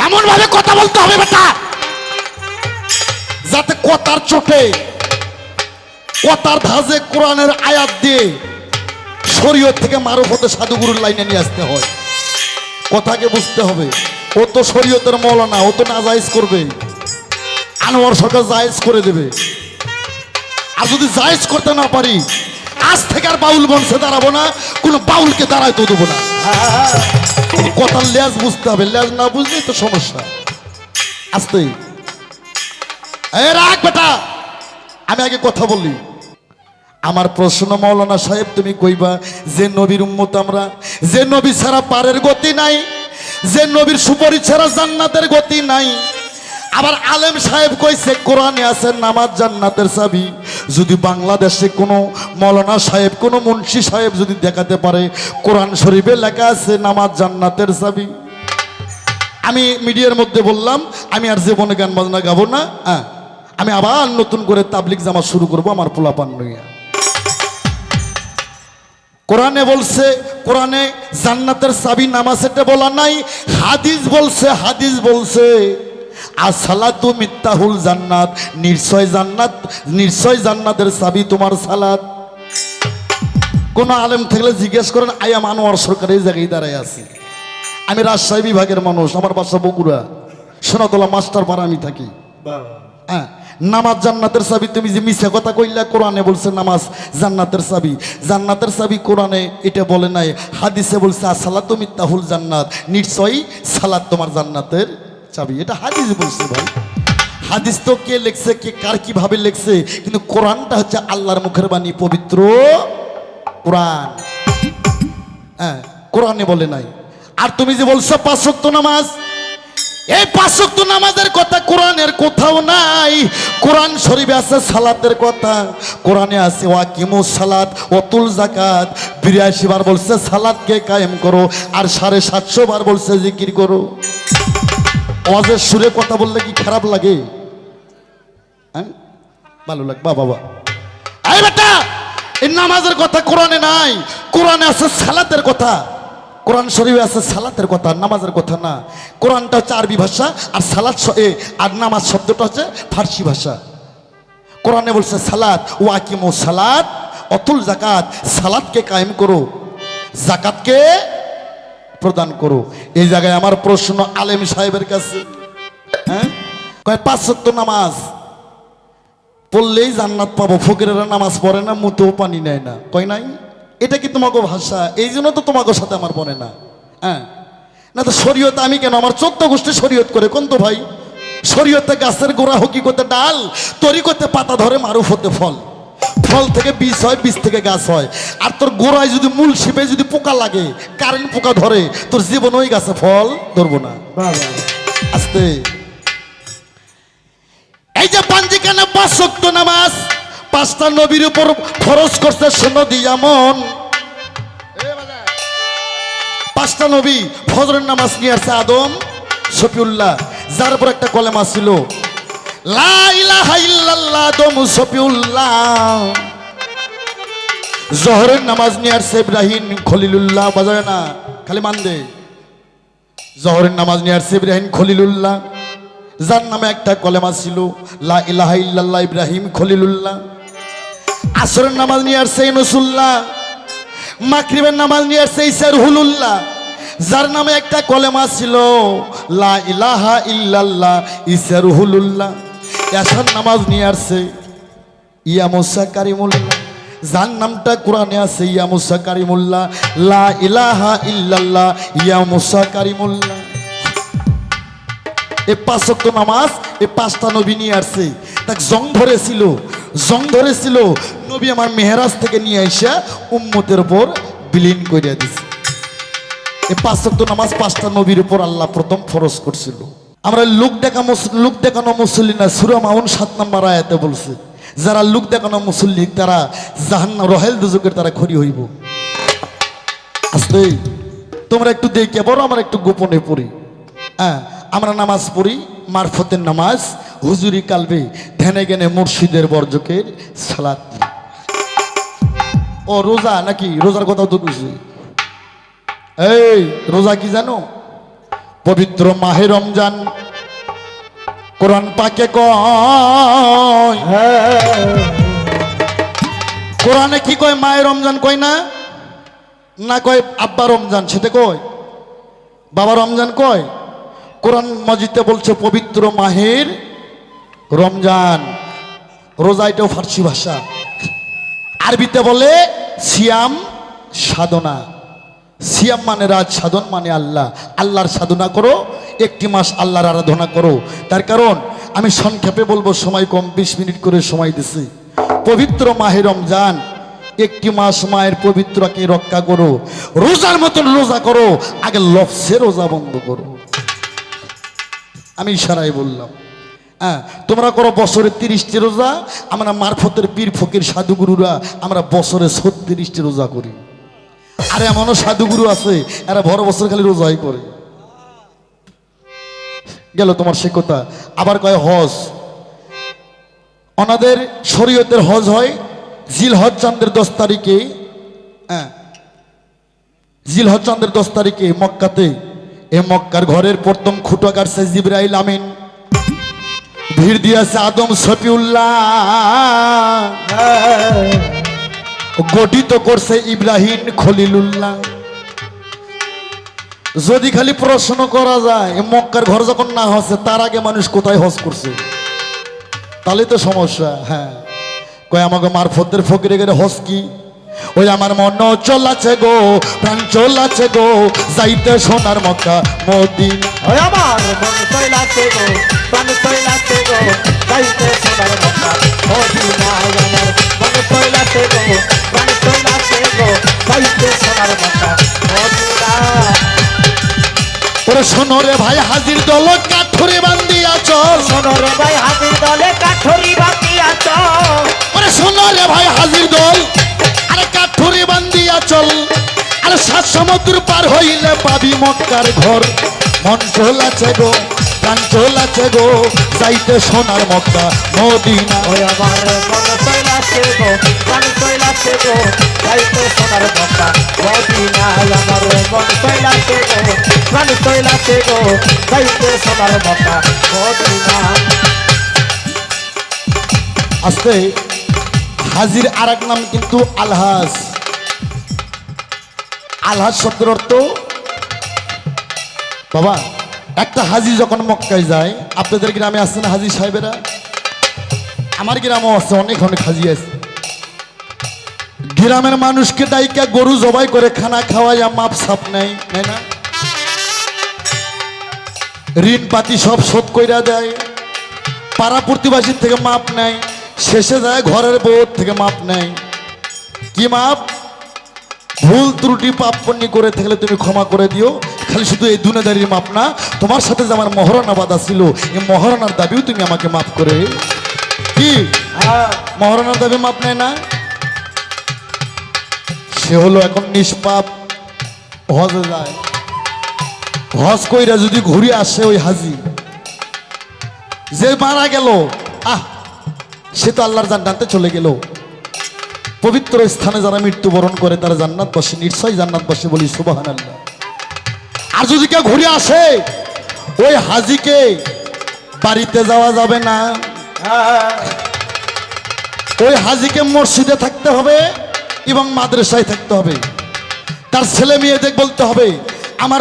এমন ভাবে কথা বলতে হবে বেটা যাতে কথার চোখে কথার ধাজে কোরআনের আয়াত দিয়ে শরীয়ত থেকে মারুফতে সাধুগুরুর লাইনে নিয়ে আসতে হয়। কথাকে বুঝতে হবে। ও তো শরীয়তের মওলানা, ও তো নাজায়েজ করবে, আনোয়ার সরকার জায়েজ করে দেবে। আর যদি জায়েজ করতে না পারি আজ থেকে আর বাউল বংশে দাঁড়াবো না, কোনো বাউলকে দাঁড়াইতে দেবো না। কথার লেজ বুঝতে হবে, লেজ না বুঝলেই তো সমস্যা। আসতে রাখ বেটা, আমি আগে কথা বলি। আমার প্রশ্ন মৌলানা সাহেব তুমি কইবা যে নবীর উম্মত আমরা, যে নবী ছাড়া পারের গতি নাই, যে নবীর সুপারিশ ছাড়া জান্নাতের গতি নাই। আবার আলেম সাহেব কইছে কোরআনে আছে নামাজ জান্নাতের চাবি। যদি বাংলাদেশে কোনো মৌলানা সাহেব, কোনো মুন্সি সাহেব যদি দেখাতে পারে কোরআন শরীফে লেখা আছে নামাজ জান্নাতের চাবি, আমি মিডিয়ার মধ্যে বললাম আমি আর জীবনে গান বাজনা গাবো না। আমি আবার নতুন করে তাবলিগ জামা শুরু করবো আমার পোলাপান নিয়ে। কোরআনে বলছে, কোরআনে জান্নাতের চাবি নামাজ, এটা বলা নাই। হাদিস বলছে, হাদিস বলছে আসসালাতু মিফতাহুল জান্নাত, নিশ্চয় জান্নাত, নিশ্চয় জান্নাতের চাবি তোমার সালাত। কোন আলেম থাকলে জিজ্ঞেস করেন, আয়াম আনোয়ার সরকার এই জায়গায় দাঁড়ায় আছি। আমি রাজশাহী বিভাগের মানুষ, আমার বাসা বগুড়া, সোনাতলা মাস্টার পাড়া আমি থাকি। হ্যাঁ, নামাজ জান্নাতের চাবি, তুমি যে মিথ্যা কথা কইলা, কোরআনে বলছে নামাজ জান্নাতের চাবি। জান্নাতের চাবি কোরআনে এটা বলে নাই, হাদিসে বলছে আসসালাতু মিফতাহুল জান্নাত, নিশ্চয়ই সালাত তোমার জান্নাতের চাবি। এটা হাদিস বলছে ভাই। হাদিস তো কে লিখছে, কে কার কিভাবে লিখছে, কিন্তু কোরআনটা হচ্ছে আল্লাহর মুখের বাণী, পবিত্র কোরআন। হ্যাঁ, কোরআনে বলে নাই। আর তুমি যে বলছো 5 ওয়াক্ত নামাজ, এই 5 ওয়াক্ত নামাজের কথা কোরআনের কোথাও নাই। কোরআন শরীফে আছে সালাতের কথা, কোরআনে আছে ওয়াকিমুস সালাত ওয়াতুল যাকাত। 82 বার বলছে সালাতকে কায়েম করো, আর 750 বার বলছে জিকির করো। ওয়াজের সুরে কথা বললে কি খারাপ লাগে? হ্যাঁ, ভালো লাগে বাবা। এই বেটা, এই নামাজের কথা কোরআনে নাই, কোরআনে আছে সালাতের কথা। কোরআন শরীফে আছে সালাতের কথা, নামাজের কথা না। কোরআনটা হচ্ছে আরবি ভাষা, আর সালাত আর নামাজ শব্দটা হচ্ছে ফার্সি ভাষা। কোরআনে বলছে সালাত, ওয়াকিমুস সালাত অতুল যাকাত, সালাতকে কায়েম করো, যাকাতকে প্রদান করো। এই জায়গায় আমার প্রশ্ন আলেম সাহেবের কাছে, হ্যাঁ, কয় 5 ওয়াক্ত নামাজ পড়লেই জান্নাত পাবো। ফকিরেরা নামাজ পড়ে না, মুতেও পানি নেয় না, কয় নাই? এটা কি তোমাকে ভাষা? এই জন্য তো তোমাকে সাথে আমার বনে না। হ্যাঁ, না তো শরীয়ত আমি কেন, আমার 14 গোষ্ঠী শরীয়ত করে কোন তো ভাই। শরীয়তে গাছের গোড়া, হকিকতে ডাল, তরিকতে পাতা ধরে, মারুফ হতে ফল, ফল থেকে বীজ হয়, বীজ থেকে গাছ হয়। আর তোর গোড়ায় যদি মূল শিপে যদি পোকা লাগে, কারেন্ট পোকা ধরে, তোর জীবন ওই গাছে ফল ধরবো না। আস্তে এই যে পাঞ্জি কেন 5 ওয়াক্ত নামাজ 5টা নবীর উপর ফরজ করছে সনদি এমন। 5টা নবী ফজরের নামাজ নিয়ে আসছে আদম, শফিউল্লাহ, যার উপর একটা কলেমা ছিল লা ইলাহা ইল্লাল্লাহ, আদম শফিউল্লাহ। জোহরের নামাজ নিয়ে আসছে ইব্রাহিম খলিলুল্লাহ, বাজায় না খালি মান দে। জোহরের নামাজ নিয়ে আসছে ইব্রাহিম খলিলুল্লাহ, যার নামে একটা কলেমা ছিল লা ইলাহা ইল্লাল্লাহ ইব্রাহিম খলিলুল্লাহ। আসরের নামাজ নিয়ে আসছে ইউনুসুল্লাহ, মাগরিবের নামাজ নিয়ে আসছে ঈসা রুহুল্লাহ, যার নামে একটা কলেমা ছিল লা ইলাহা ইল্লাল্লাহ ঈসা রুহুল্লাহ। এশার নামাজ নিয়ে আসছে ইয়া মুসা কারিমুল্লাহ, যার নামটা কোরআনে আছে ইয়া মুসা কারিমুল্লাহ, লা ইলাহা ইল্লাল্লাহ ইয়া মুসা কারিমুল্লাহ। এই 5 ওয়াক্ত নামাজ এই 5টা নবী নিয়ে আসছে। তাক জং ধরেছিল, নবী আমার মেহরাজ থেকে নিয়ে আইসা উম্মতের উপর বিলীন করে দিছে। এই 5 ওয়াক্ত নামাজ 5টা নবীর উপর আল্লাহ প্রথম ফরজ করছিল। আমরা লোক দেখানো মুসল্লি না, সূরা মাউন 7 নম্বর আয়াতে বলছে যারা লোক দেখানো মুসল্লি তারা জাহান্নাম রহেল দুজকের তারা খড়ি হইব। আসলে তোমরা একটু দেখে বড়, আমরা একটু গোপনে পড়ি। হ্যাঁ, আমরা নামাজ পড়ি মারফতের নামাজ, হুজুরি কালবে, ধ্যানে জ্ঞানে মুর্শিদের বর্জকের সালাত। ও রোজা নাকি? রোজার কথা তো বুঝি। এই রোজা কি জানো? পবিত্র মাহে রমজান কোরআন পাকে কয়, কোরআনে কি কয়? মাহে রমজান কয় না? না কয় আব্বা রমজান, সেটা কয় বাবা রমজান কয়? কোরআন মজিদে বলছে পবিত্র মাহের রমজান। রোজা এটাও ফার্সি ভাষা, আরবিতে বলে সিয়াম সাধনা। সিয়াম মানে রাজ, সাধন মানে আল্লাহ। আল্লাহর সাধনা করো, একটি মাস আল্লাহর আরাধনা করো। তার কারণ আমি সংক্ষেপে বলবো, সময় কম, 20 মিনিট করে সময় দিছি। পবিত্র মাহে রমজান, একটি মাস মায়ের পবিত্রকে রক্ষা করো, রোজার মতন রোজা করো, আগে লফসে রোজা বন্ধ করো। আমি ইশারায় বললাম। হ্যাঁ, তোমরা করো বছরে 30টি রোজা, আমরা মারফতের পীর ফকির সাধুগুরুরা আমরা বছরে 36টি রোজা করি। আর এমনও সাধুগুরু আছে এরা বড় বছর খালি রোজাই করে। গেল তোমার সে কথা। আবার কয় হজ, ওনাদের শরীয়তের হজ হয় জিলহজ চাঁদের 10 তারিখে। হ্যাঁ, জিলহজ চাঁদের 10 তারিখে মক্কাতে। এ মক্কার ঘরের প্রথম খুঁটো কাটছে জিবরাইল আমিন, ভিড় দিয়েছে আদম শফিউল্লাহ, গঠিত করছে ইব্রাহিম খলিলুল্লাহ। যদি খালি প্রশ্ন করা যায় মক্কার ঘর যখন না হচ্ছে তার আগে মানুষ কোথায় হজ করছে, তাহলে তো সমস্যা। হ্যাঁ, কয় আমাকে মারফতের ফকিরে গেলে হজ কি? ওই আমার মন চলাছে গো, প্রাণ চলাছে গো, যাইতে সোনার মক্কা মদিনা। ওই আমার মন চলাছে গো, প্রাণ চলাছে গো, যাইতে সোনার মক্কা মদিনা। আমার মন চলাছে গো, প্রাণ চলাছে গো, যাইতে সোনার মক্কা মদিনা। ওরে শোনো রে ভাই হাজির দল কাঠুরি বান্ধিয়া চল, শোনো রে ভাই হাজির দলে কাঠুরি বাঁধিয়া চল। ওরে শোনো রে ভাই হাজির দল, আরে কাঠুরি বান্ধিয়া চল, আরে 7 সমুদ্র পার হইলে পাবি মক্কার ঘর। মন চলাছে গো, প্রাণ চলাছে গো, যাইতে সোনার মক্কা মদিনা। ওই আমার মন চলাছে গো, প্রাণ চলাছে গো, যাইতে সোনার মক্কা মদিনা। আমার মন চলাছে গো, প্রাণ চলাছে গো, যাইতে সোনার মক্কা মদিনা। আস্তে হাজির আর এক নাম কিন্তু আলহাজ। আলহাজ শব্দের অর্থ বাবা, একটা হাজি যখন মক্কায় যায়, আপনাদের গ্রামে আসছে না হাজি সাহেবেরা? আমার গ্রামেও আছে, অনেক অনেক হাজি আছে। গ্রামের মানুষকে ডাইকা গরু জবাই করে খানা খাওয়াইয়া মাপ সাপ নেয়, তাই না? ঋণ পাতি সব শোধ কইরা দেয়, পাড়া প্রতিবাসীর থেকে মাপ নেয়, শেষে যায় ঘরের বউ থেকে মাপ নেয়। কি মাপ? ভুল ত্রুটি পাপ পুণ্য করে থাকলে তুমি ক্ষমা করে দিও। খালি শুধু এই দুনিয়াদারির মাপ না, তোমার সাথে যে আমার মহারণা বাধা ছিল, এই মহারণার দাবিও তুমি আমাকে মাফ করে। কি মহারণার দাবি মাপ নেয় না? সে হলো এখন নিষ্পাপ, হজে যায়। হজ কইরা যদি ঘুরে আসে ওই হাজি যে মারা গেল, সে তো আল্লাহর জান্নাতে চলে গেল। পবিত্র স্থানে যারা মৃত্যুবরণ করে তারা জান্নাত বসে, নিশ্চয়ই জান্নাত বসে, বলি সুবহানাল্লাহ। আর যদি কেউ ঘুরে আসে ওই হাজিকে বাড়িতে যাওয়া যাবে না, ওই হাজিকে মসজিদে থাকতে হবে এবং মাদ্রাসায় থাকতে হবে। তার ছেলে মেয়েদের বলতে হবে আমার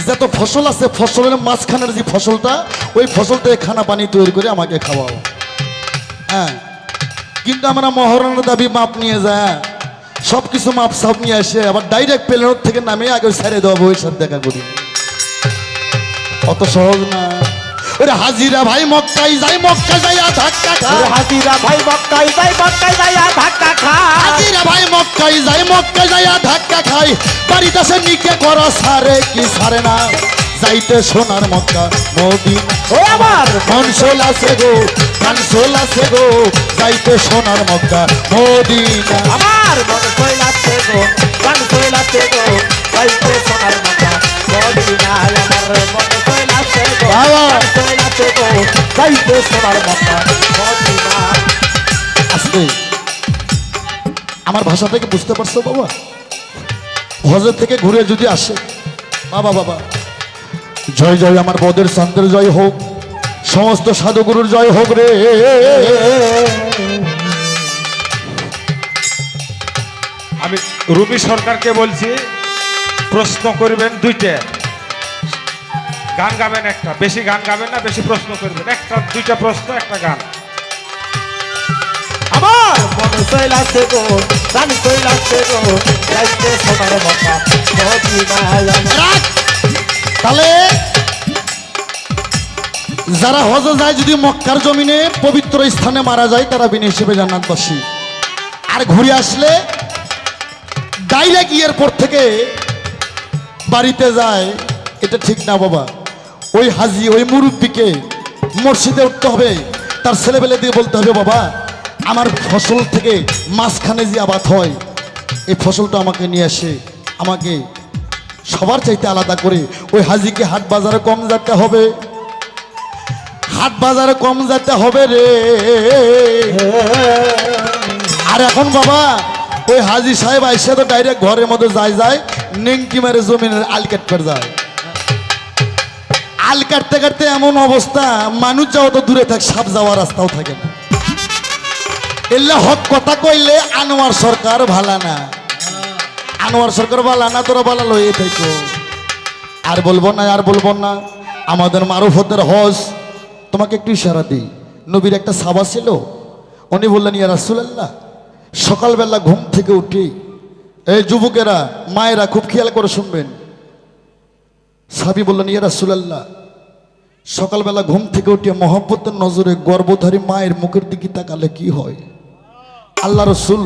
যত ফসল আছে ফসলের মাঝখানের যে ফসলটা, ওই ফসলটা খানা পানি তৈরি করে আমাকে খাওয়াও। হ্যাঁ, কিন্তু আমরা মহারণার দাবি মাপ নিয়ে যায়, সব কিছু মাপ সাপ নিয়ে আসে, আবার ডাইরেক্ট প্লেনের থেকে নামে আগে ছেড়ে দেওয়া বউয়ের সাথে দেখা করি। অত সহজ না। ওরে হাজিরা ভাই মক্কায় যাই, মক্কা যাইয়া ধাক্কা খায়। হাজিরা ভাই মক্কায় যাই, মক্কায় যাইয়া ধাক্কা খায়। হাজিরা ভাই মক্কায় যাই, মক্কা যাইয়া ধাক্কা খায়। বাড়িতে আসে নিকে করা সারে কি সারে না, যাইতে সোনার মক্কা মদিনা। ও আমার মন চলাছে গো, প্রাণ চলাছে গো, যাইতে সোনার মক্কা মদিনা। আমার মন চলাছে গো, প্রাণ চলাছে গো, যাইতে সোনার মক্কা মদিনা। আমার মন চলাছে গো, প্রাণ চলাছে গো, যাইতে সোনার মক্কা মদিনা। আস্তে, আমার ভাষা থেকে বুঝতে পারছো বাবা? হজের থেকে ঘুরে যদি আসে, বাবা বাবা জয় জয় আমার বদের শান্তের জয় হোক, সমস্ত সাধুগুরুর জয় হোক রে। আমি রুমি সরকারকে বলছি, প্রশ্ন করবেন দুইটা, গান গাবেন একটা, বেশি গান গাবেন না, বেশি প্রশ্ন করবেন একটা, দুইটা প্রশ্ন একটা গান। আমার মন চইলাছে গো প্রাণ চইলাছে গো যাইতে সোনার মক্কা মদিনা আমার। রাখ। তাহলে যারা হজে যায় যদি মক্কার জমিনে পবিত্র স্থানে মারা যায় তারা বিনা হিসেবে জান্নাতবাসী, আর ঘুরে আসলে ডাইরেক্ট এয়ারপোর্ট থেকে বাড়িতে যায়, এটা ঠিক না বাবা। ওই হাজি ওই মুরব্বীকে মসজিদে উঠতে হবে, তার ছেলেবেলে দিয়ে বলতে হবে বাবা আমার ফসল থেকে মাঝখানে যে আবাদ হয় এই ফসলটা আমাকে নিয়ে আসে, আমাকে সবার চাইতে আলাদা করে। ওই হাজিকে হাট বাজারে কম যেতে হবে, হাট বাজারে কম যেতে হবে রে। আর এখন বাবা ওই হাজি সাহেব আইসা তো ডাইরেক্ট ঘরের মধ্যে যায় নেংটি মেরে জমিনের আল কাটতে যায়। আল কাটতে কাটতে এমন অবস্থা মানুষ যাওয়া তো দূরে থাক, সাপ যাওয়ার রাস্তাও থাকে না। এলে হক কথা কইলে আনোয়ার সরকার ভালা না, আনোয়ার সরকার ভালা না, তোরা ভালা লয়ে থাকো। আর বলবো না, আর বলবো না। আমাদের মারুফতের হজ তোমাকে একটু ইশারা দিই। নবীর একটা সাহাবা ছিল, উনি বললেন ইয়া রাসূলুল্লাহ সকালবেলা ঘুম থেকে উঠি, এই যুবকেরা মায়েরা খুব খেয়াল করে শুনবেন, সাহাবী বললেন ইয়া রাসূলুল্লাহ সকালবেলা ঘুম থেকে উঠে মহব্বতের নজরে গর্ভধারী মায়ের মুখের দিকে তাকালে কি হয়? আল্লাহ রসুল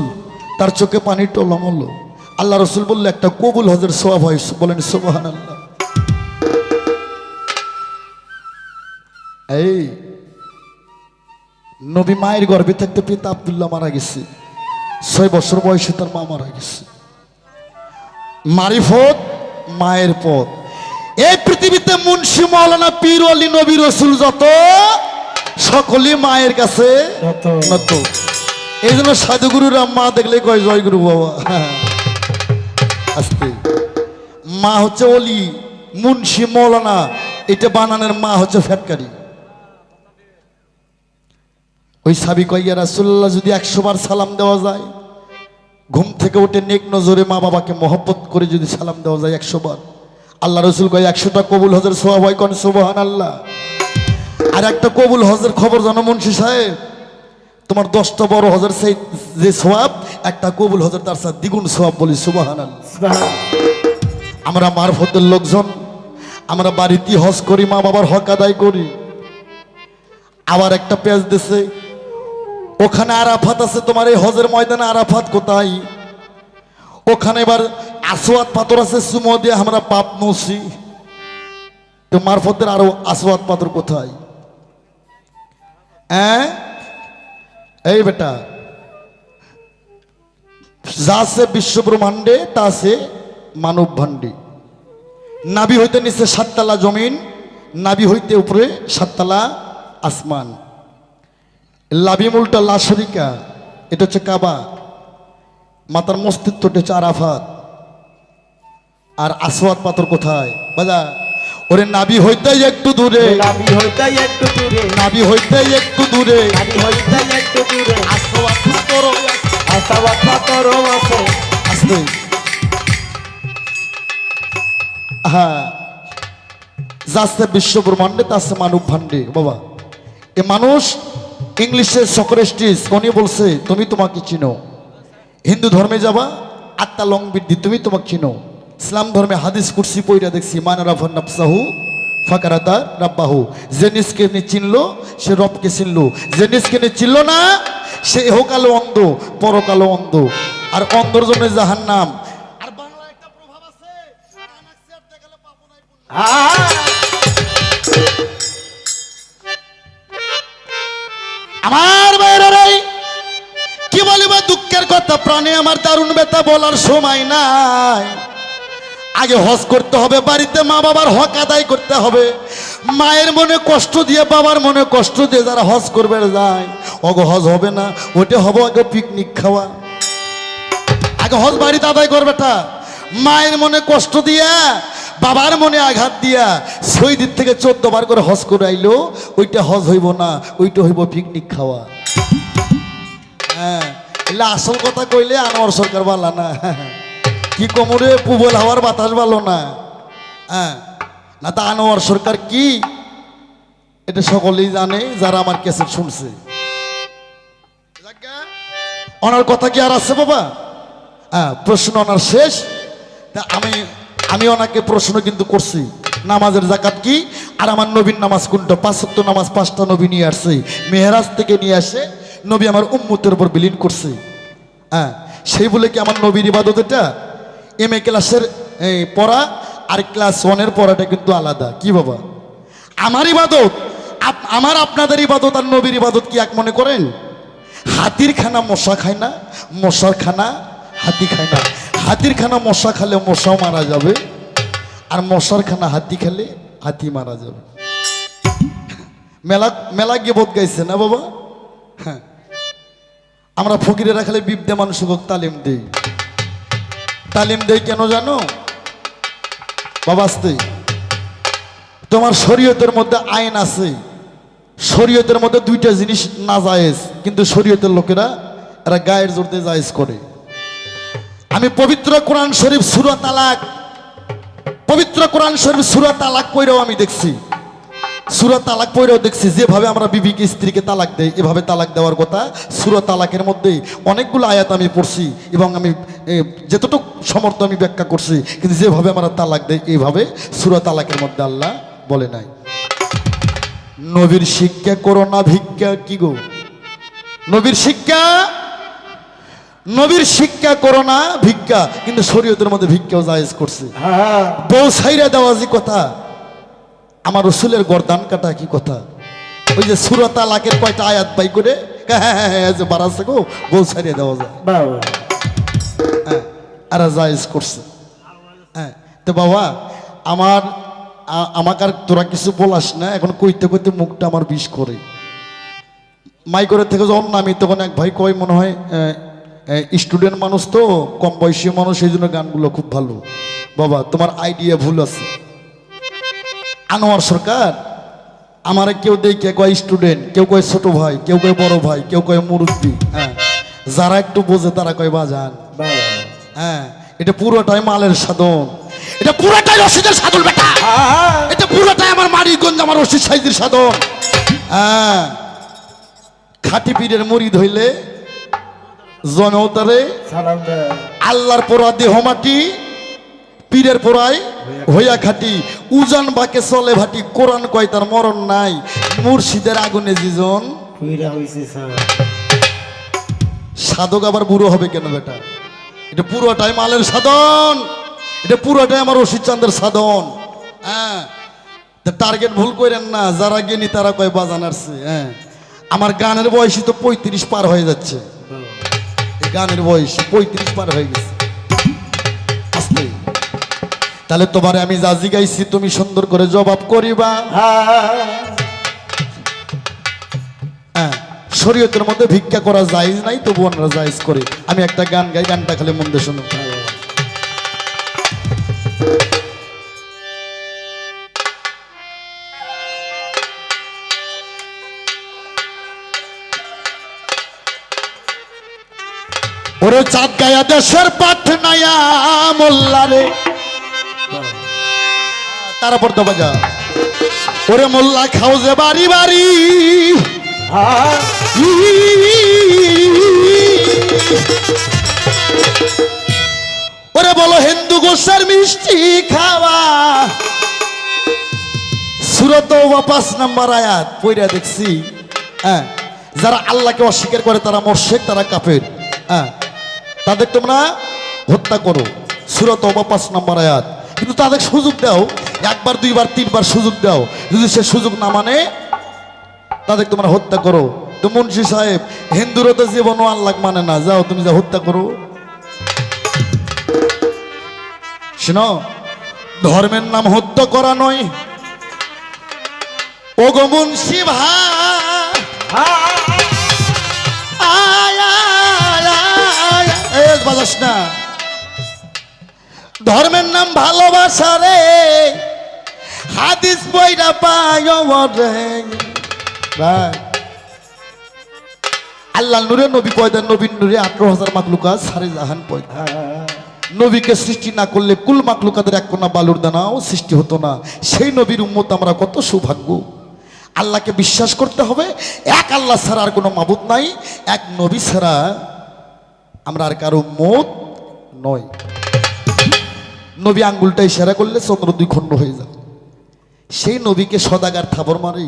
তার চোখে পানি টলমল। আল্লাহ রসুল বললে একটা কবুল হজের সওয়াব হয়। বলেন সুবহানাল্লাহ। এই নবী মায়ের গর্ভে থাকতে পিতা আব্দুল্লাহ মারা গেছে, 6 বছর বয়সে তার মা মারা গেছে। মারিফত মায়ের পথ। এই পৃথিবীতে মুন্সি মাওলানা পীর ওলি নবী রসুল যত সকলেই মায়ের কাছে নত। এই জন্য সাধুগুরুরা মা দেখলে কয় জয় গুরু বাবা। আস্তে মা হচ্ছে অলি, মুন্সি মাওলানা এটা বানানের মা হচ্ছে ফ্যাটকারি। ওই সাবি কয় ইয়া রাসূলুল্লাহ যদি 100 বার সালাম দেওয়া যায়, ঘুম থেকে উঠে নেক নজরে মা বাবাকে মহব্বত করে যদি সালাম দেওয়া যায় 100 বার, আল্লাহ রসুল কয় 100টা কবুল হজের সওয়াব হয়। কোন সুবহানাল্লাহ। আর একটা কবুল হজের খবর জানো মুন্সি সাহেব, তোমার 10টা বড় হজের সেই যে সওয়াব, একটা কবুল হজের তার সাথে দ্বিগুণ সওয়াব। বলি সুবহানাল্লাহ। আমরা মারফতের লোকজন, আমরা বাড়িতে হজ করি, মা বাবার হক আদায় করি। আবার একটা পেজ দিছে, ওখানে আরাফাত আছে, তোমার এই হজের ময়দানে আরাফাত কোথায়? ওখানে এবার আসওয়াদ পাথর আছে, সুমো দিয়ে আমরা পাপ মুছি। তো মারফতের আরো আসওয়াদ পাথর কোথায়? এই বেটা, যা আছে বিশ্ব ব্রহ্মাণ্ডে তা আছে মানব ভাণ্ডে। নাভি হইতে নিচে 7 তলা জমিন, নাভি হইতে উপরে 7 তলা আসমান। লাভি মূলটা লাশরিকা, এটা হচ্ছে কাবা। মাতার মস্তিত্বটা হচ্ছে আরাফাত। আর আসওয়াদ পাথর কোথায় বাজা? ওরে নাভি হইতে একটু দূরে, নাভি হইতে একটু দূরে, নাভি হইতে একটু দূরে নাভি হইতে একটু দূরে আসওয়াদ পাথর আসওয়াদ পাথর আছে। আসতে হ্যাঁ, যাচ্ছে বিশ্ব ব্রহ্মাণ্ডে তা আছে মানব ভাণ্ডে। বাবা এ মানুষ ইংলিশে সক্রেটিস উনি বলছে তুমি তোমাকে চিনো। হিন্দু ধর্মে যাবা আত্মা লং বৃদ্ধি, তুমি তোমাকে চিনো। ইসলাম ধর্মে হাদিস কুরসি পইরা দেখছি মান রাফা নাফসাহু ফাকারাতা রাব্বাহু। যে নিজকে নি চিনলো সে রবকে চিনলো, যে নিজকে নি চিনলো না সে ইহকালে অন্ধ পরকালে অন্ধ, আর অন্ধর জন্য জাহান্নাম। আর বাংলা একটা প্রভাব আছে, আমার বাইরে কি বলিবা দুঃখের কথা, প্রাণে আমার দারুণ ব্যথা বলার সময় নাই। আগে হজ করতে হবে, বাড়িতে মা বাবার হক আদায় করতে হবে। মায়ের মনে কষ্ট দিয়ে বাবার মনে কষ্ট দিয়ে যারা হজ করবে যায়, অগো হজ হবে না, ওটা হবে আগে পিকনিক খাওয়া। আগে হজ বাড়িতে আদায় করবে টা, মায়ের মনে কষ্ট দিয়ে বাবার মনে আঘাত দিয়া সৌদির থেকে 14 বার করে হজ করে আইলো, ওইটা হজ হইব না, ওইটা হইব পিকনিক খাওয়া। হ্যাঁ, এলে আসল কথা কইলে আনোয়ার সরকার ভালো না, কি কোমরে পুবল হাওয়ার বাতাস ভালো না। হ্যাঁ, না তা আনোয়ার সরকার কি এটা সকলেই জানে যারা আমার ক্যাসেট শুনছে। ওনার কথা কি আর আছে বাবা? হ্যাঁ, প্রশ্ন ওনার শেষ। তা আমি ওনাকে প্রশ্ন কিন্তু করছি, নামাজের জাকাত কি, আর আমার নবীর নামাজ কোনটা? 5 ওয়াক্ত নামাজ 5টা নবী নিয়ে আসছে, মেহরাজ থেকে নিয়ে আসে নবী আমার উম্মতের উপর বিলীন করছে। হ্যাঁ, সেই বলে কি আমার নবীর ইবাদত এটা? MA ক্লাসের পড়া আর ক্লাস 1-এর পড়াটা কিন্তু আলাদা। কি বাবা, আমার ইবাদত আমার আপনাদের ইবাদত আর নবীর ইবাদত কি এক মনে করেন? হাতির খানা মশা খায় না, মশার খানা হাতি খায় না। হাতির খানা মশা খেলে মশাও মারা যাবে, আর মশার খানা হাতি খেলে হাতি মারা যাবে। মেলা মেলা গিয়ে বোধ গাইছে না বাবা? হ্যাঁ, আমরা ফকিরেরা খালি বিদ্যা মানুষকে তালিম দেই। তালিম দেই কেন জানো বাবা? আসতে তোমার শরীয়তের মধ্যে আইন আছে, শরীয়তের মধ্যে 2টা জিনিস না জায়েজ, কিন্তু শরীয়তের লোকেরা এরা গায়ের জোর দিয়ে জায়েজ করে। আমি পবিত্র কোরআন শরীফ সূরা তালাক, পবিত্র কোরআন শরীফ সূরা তালাক পড়েও আমি দেখছি, সূরা তালাক পড়েও দেখছি যেভাবে আমরা বিবিকে স্ত্রীকে তালাক দেই এভাবে তালাক দেওয়ার কথা সূরা তালাকের মধ্যে অনেকগুলো আয়াত আমি পড়ছি, এবং আমি যতটুকু সমর্থ আমি ব্যাখ্যা করছি, কিন্তু যেভাবে আমরা তালাক দেই এইভাবে সূরা তালাকের মধ্যে আল্লাহ বলে নাই। নবীর শিক্ষা করো না ভিক্ষা। কি গো, নবীর শিক্ষা, নবীর শিক্ষা করো না ভিক্ষা, কিন্তু শরীয়তের মধ্যে ভিক্ষাও জায়েজ করছে। বউ ছাইরা দেওয়া যে কথা, আমার রসুলের গর্দান কাটা কি কথা? ওই যে সূরা তালাকের কয়টা আয়াত বাই করে যে বাড়াচ্ছে গো, বউ ছাইরা দেওয়া যায়। হ্যাঁ, আর জায়েজ করছে। হ্যাঁ, তো বাবা আমাকে আর তোরা কিছু বলাস না, এখন কইতে কইতে মুখটা আমার বিষ করে। মাইকরের থেকে যখন নামি তখন এক ভাই কয় মনে হয় স্টুডেন্ট মানুষ তো, কম বয়সী মানুষ, এই জন্য গানগুলো খুব ভালো। বাবা তোমার আইডিয়া ভুল আছে। আনোয়ার সরকার আমারে কেউ দেখে কয় স্টুডেন্ট, কেউ কয় ছোট ভাই, কেউ কয় বড় ভাই, কেউ কয় মুরব্বী। হ্যাঁ, যারা একটু বোঝে তারা কয় বাজান। হ্যাঁ, এটা পুরোটাই মালের সাধন, এটা পুরোটাই রশিদের সাধন বেটা, এটা পুরোটাই আমার মারিগঞ্জ আমার রশিদ সাইদের সাধন। হ্যাঁ, খাঁটি পীরের মুরিদ হইলে জনতারে আল্লাহর পোড়া দেহ মাটি, পীরের পোড়ায় হইয়া খাটি, উজান বাকে চলে ভাটি, কোরআন কয় তার মরণ নাই, মুর্শিদের আগুনে জিজন সাধক আবার বুড়ো হবে কেন বেটা? এটা পুরোটাই মালের সাধন, এটা পুরোটাই আমার রশিদ চাঁদের সাধন। হ্যাঁ, টার্গেট ভুল করেন না, যারা জ্ঞানী তারা কয় বাজান আসছে। হ্যাঁ, আমার গানের বয়সই তো 35 পার হয়ে যাচ্ছে, এই গানের বয়স 35 পার হয়ে গেছে। আসতে তাহলে তোমারে আমি যা জিগাইছি তুমি সুন্দর করে জবাব করিবা। হ্যাঁ, শরীয়তের মধ্যে ভিক্ষা করা জায়েজ নাই, তবু আমরা জায়েজ করি। আমি একটা গান গাই, গানটা খালি মন দিয়ে শুনুন। ওরে চাঁদ গায়া দেশের পাঠনায়া মোল্লারে, তারপর তো বাজা ওরে মোল্লা খাও যে বাড়ি বাড়ি, ওরে বলো হিন্দু গোসার মিষ্টি খাওয়া। সূরা তাওবা 5 নম্বর আয়াত পড়া দেখছি। হ্যাঁ, যারা আল্লাহকে অস্বীকার করে তারা মুশরিক, তারা কাফের। হ্যাঁ, তাদের তোমরা হত্যা করো, সূরা তাওবা 5 নম্বর আয়াত। কিন্তু তাদের সুযোগ দাও, 1 বার 2 বার 3 বার সুযোগ দাও, যদি সে সুযোগ না মানে তাদের তোমরা হত্যা করো। তো মুন্সি সাহেব, হিন্দুরা তো জীবনও আল্লাহ মানে না, যাও তুমি যা হত্যা করো। শোনো, ধর্মের নাম হত্যা করা নয়। ও গো মুন্সি ভাই বাজাস না, ধর্মের নাম ভালোবাসা রে, হাদিস বইরা পায় রে ভাই। আল্লাহ নূরে নবী পয়দা, নবীর নূরে 18,000 মাকলুকাত সারে জাহান পয়দা। নবীকে সৃষ্টি না করলে কুল মাকলুকাতের এক কোনা বালুর দানাও সৃষ্টি হতো না। সেই নবীর উম্মত আমরা কত সৌভাগ্য। আল্লাহকে বিশ্বাস করতে হবে, এক আল্লাহ ছাড়া আর কোনো মাবুদ নাই, এক নবী ছাড়া আমরা আর কারো উম্মত নয়। নবী আঙ্গুলটা ইশারা করলে চন্দ্র 2 খণ্ড হয়ে যায়। সেই নবীকে সদাগার থাবর মারে।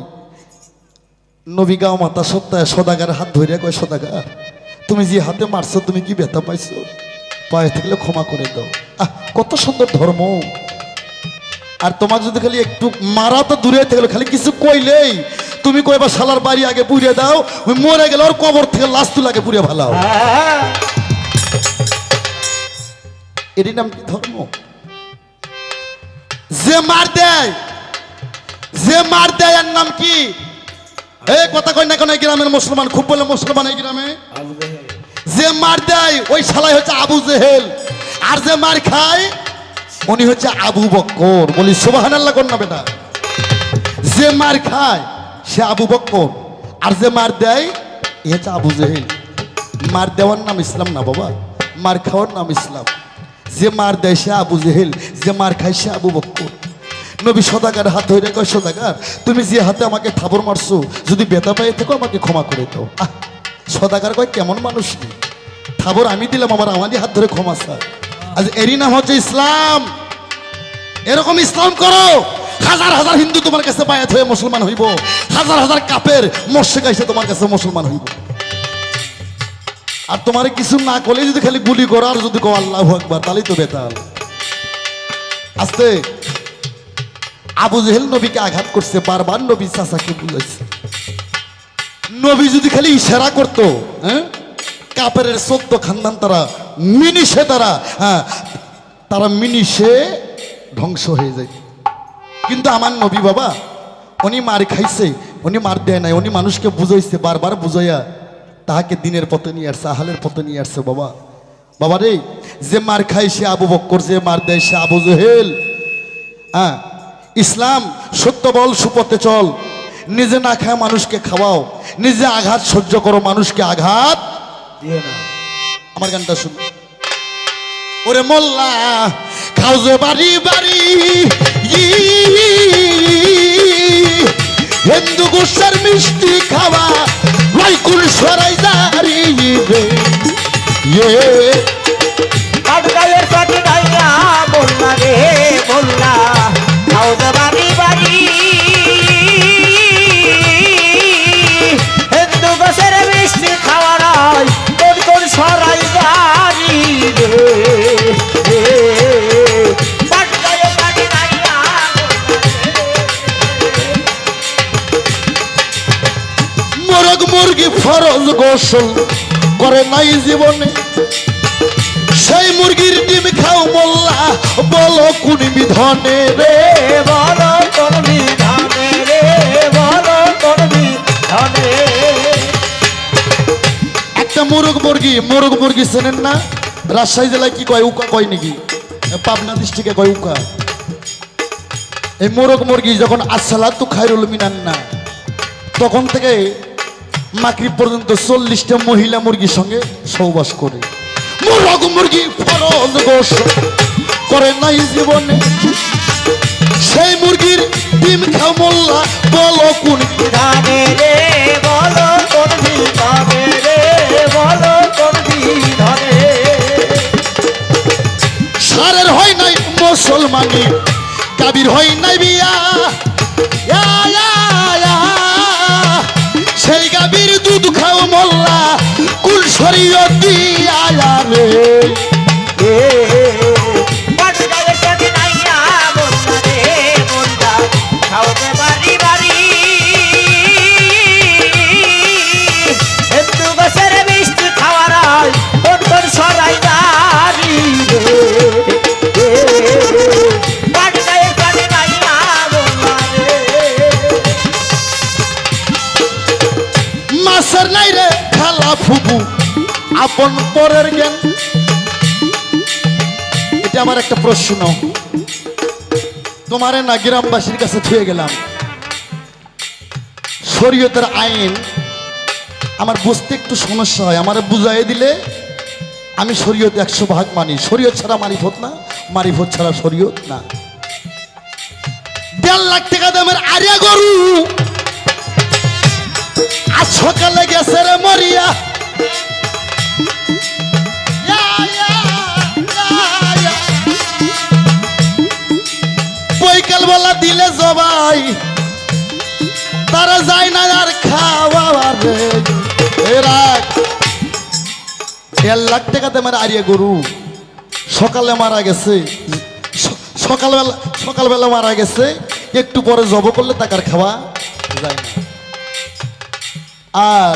নবী গাও মাতা সত্তায় সদাগার হাত ধরে কয়, সদাগার তুমি যে হাতে মারছো তুমি কি ব্যথা পাইছো? পায়ে থাকলে ক্ষমা করে দাও। কত সুন্দর ধর্ম। আর তোমার যদি খালি একটু মারা তো দূরে থাকলে, খালি কিছু কইলেই তুমি কইবা শালার বাড়ি আগে পুড়িয়ে দাও, ওই মরে গেলে ওর কবর থেকে লাশ তুলাকে পুড়িয়ে ভালাও। এরই নাম কি ধর্ম? যে মার দেয়, যে মার দেয় এর নাম কি? এই কথা কই না কেন? এই গ্রামের মুসলমান খুব বলে মুসলমান এই গ্রামে। যে মার দেয় ওই শালাই হচ্ছে আবু জেহেল, আর যে মার খায় উনি হচ্ছে আবু বক্কর। বলি সুবহানাল্লাহ কোন না বেটা? যে মার খায় সে আবু বক্কর, আর যে মার দেয় এ হচ্ছে আবু জেহেল। মার দেওয়ার নাম ইসলাম না বাবা, মার খাওয়ার নাম ইসলাম। যে মার দেয় সে আবু জেহেল, যে মার খায় সে আবু বক্কর। নবী সদাগার হাত ধরে কয়, সদাগার তুমি যে হাতে আমাকে থাবর মারছো, যদি বেতা পায়ে থেকো আমাকে ক্ষমা করে দাও। সদাগার কয়, কেমন মানুষ নি, থাবর আমি দিলাম আবার আমারই হাত ধরে ক্ষমা চায়। আজ এরই নাম হচ্ছে ইসলাম। এরকম ইসলাম করো, হাজার হাজার হিন্দু তোমার কাছে বায়াত হয়ে মুসলমান হইব, হাজার হাজার কাফের মোশরিক এসে তোমার কাছে মুসলমান হইব। আর তোমার কিছু না করলে যদি খালি গুলি করো আর যদি কো আল্লাহু আকবার, তাহলেই তো বেতাল। আস্তে আবু জেহেল নবীকে আঘাত করছে, বারবার নবী চাচাকে বুঝাইছে। নবী যদি খালি ইশারা করতো, হ্যাঁ, কাপের 14 খানদান তারা মিনিশে তারা মিনিশে ধ্বংস হয়ে যায়। কিন্তু আমার নবী বাবা, উনি মার খাইছে, উনি মার দেয় নাই, উনি মানুষকে বুঝাইছে, বারবার বুঝাইয়া তাহাকে দিনের পথে নিয়ে আসছে, আহালের পথে নিয়ে আসছে। বাবা বাবা রে, যে মার খাই সে আবু বক্কর, যে মার দেয় সে আবু জেহেল। হ্যাঁ, ইসলাম সত্য বল, সুপথে চল, নিজে না খায় মানুষকে খাওয়াও, নিজে আঘাত সহ্য করো, মানুষকে আঘাত দিয়ে না। আমার গানটা শুনো। ওরে মোল্লা খাও যে বাড়ি বাড়ি, হিন্দু গোসার মিষ্টি খাওয়া, লাইকুল সরাই দাঁড়ি কাঠগালের পাটি গাইয়া মোল্লা রে মোল্লা, খাও যে বাড়ি বাড়ি, হিন্দু গোছের মিষ্টি খাওয়া নাই, কোন কোন সরাই গাড়ি রে। কাঠগালের পাটি গাইয়া মোরগ মুরগি ফরজ গোসল করে নাই জীবনে, সেই মুরগির ডিম খাও মোল্লা, বলো কোন বিধানে রে, বলো কোন বিধানে রে, বলো কোন বিধানে। একটা মোরগ মুরগি চেনেন না? রাজশাহী জেলায় কি কয়, উকা কয় নাকি? পাবনা ডিস্ট্রিক্টে কয় উকা। এই মোরগ মুরগি যখন আসসালাতু খায়রুল মিনান না, তখন থেকে মাগরিব পর্যন্ত 40টা মহিলা মুরগির সঙ্গে সহবাস করে। মোরগ মুরগি ফরজ গোসল করে নাই জীবনে, সেই মুরগির ডিম খাও মোল্লা, বলো কোন বিধানে রে, বলো কোন বিধানে রে, বলো কোন বিধানে। সারের হয় নাই মুসলমানি, কাবির হয় নাই বিয়া, সেই গাবির দুধ খাও মোল্লা, কুল শরীয়ত দিয়া রে। কাঠগালের পাটি গাইয়া মোল্লা রে মোল্লা, খাও যে বাড়ি বাড়ি, হিন্দু গোছের মিষ্টি খাওয়া নাই, কোন কোন সরাই গাড়ি রে। কাঠগালের পাটি গাইয়া মোল্লা রে। মাছের নাই রে খালা ফুবু, আপন পরের জ্ঞান। এটা এটা আমার একটা প্রশ্ন, তোমারে না গ্রামবাসীর কাছে থুয়ে গেলাম। শরীয়তের আইন আমার বুঝতে একটু সমস্যা হয়, আমারে বুঝাই দিলে আমি শরীয়ত 100 ভাগ মানি। শরীয়ত ছাড়া মারিফত না, মারিফত ছাড়া শরীয়ত না। 1.5 লাখ টাকা দামের আরিয়া গরু আজ সকালে গেছে রে মরিয়া। বৈকাল বেলা দিলে জবাই তারা যায় না আর খাওয়া রে। 1.5 লাখ টাকা দামের আরিয়া গরু সকালে মারা গেছে, সকালবেলা মারা গেছে, একটু পরে জব করলে তাকার খাওয়া যায় না। আর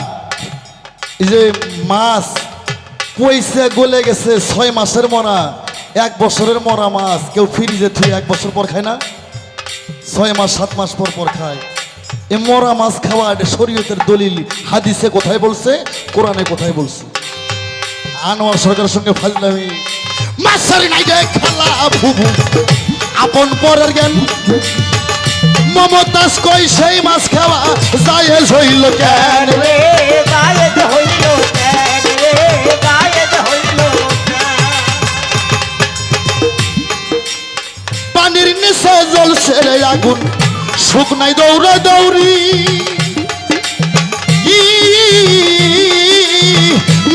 এই যে মাছ পয়সা গলে গেছে 6 মাসের মরা, 1 বছরের মরা মাছ কেউ ফ্রিজে থুয়ে 1 বছর পর খায় না, 6 মাস 7 মাস পর পর খায়। এই মরা মাছ খাওয়া এটা শরীয়তের দলিল হাদিসে কোথায় বলছে, কোরআনে কোথায় বলছে? আনোয়ার সরকারের সঙ্গে ফাজলামি। মাছারি নাই রে খালা বুবু আপন পরের জ্ঞান, মমতাজ কই সেই মাছ খাওয়া জায়েজ হইল কেন রে গায়েদ হইল কেন রে গায়েদ হইল পানির নিচে জ্বলছে রে আগুন, শুকনাই দৌড়া দৌড়ি,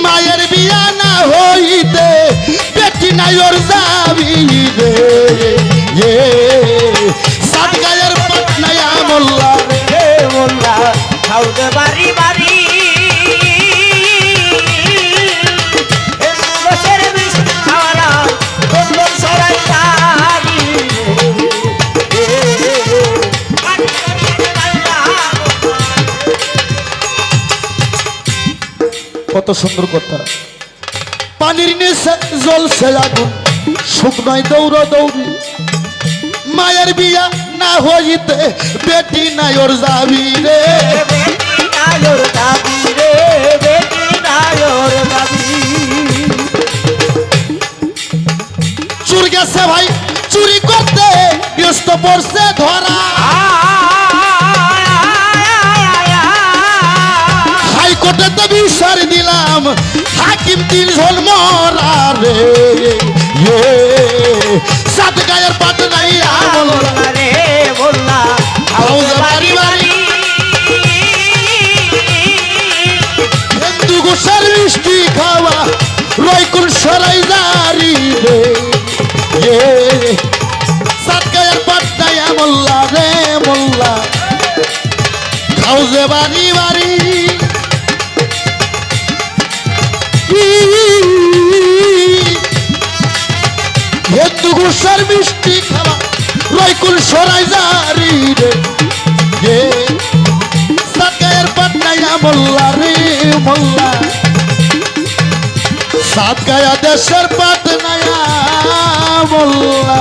মায়ের বিয়া না হইতে বেটি নাই ওর যাবি রে। সাত গায়ের পাটনায় মোল্লা রে। রে মোল্লা খাউদে বাড়ি বাড়ি বসের মিষ্টি খাওয়ারা বন্ধন সরাই তারি কত সুন্দর কথা। পানির নিচে জ্বলছে আগুন, শুকনাই দৌড়া দৌড়ি, মায়ের বিয়া না হইতে বেটি নাই ওর যাবি রে। বেটি নায়র দাবি রে বেটি নায়র দাবি চুর গেছে ভাই চুরি করতে, ব্যস্ত পড়ছে ধরা, হাইকোর্টে তো বিচার দিলাম, হাকিম 3 জন মরা রে। সাত গায়ের পাট নাই আমল রে মোল্লা খাউদে বাড়ি বাড়ি হিন্দু গোসার মিষ্টি খাওয়া রয়কুল সরাই জারি রে। সাত গায়ের পাট নাই মোল্লা রে মোল্লা খাউজে বাড়ি বাড়ি। হিন্দু গোসার মিষ্টি খাওয়া রয়কুল সরাই জারি রে। সাত গায়ের পাট নাই মোল্লা রে মোল্লা, সাত গায়া দেশের পাট নাই মোল্লা।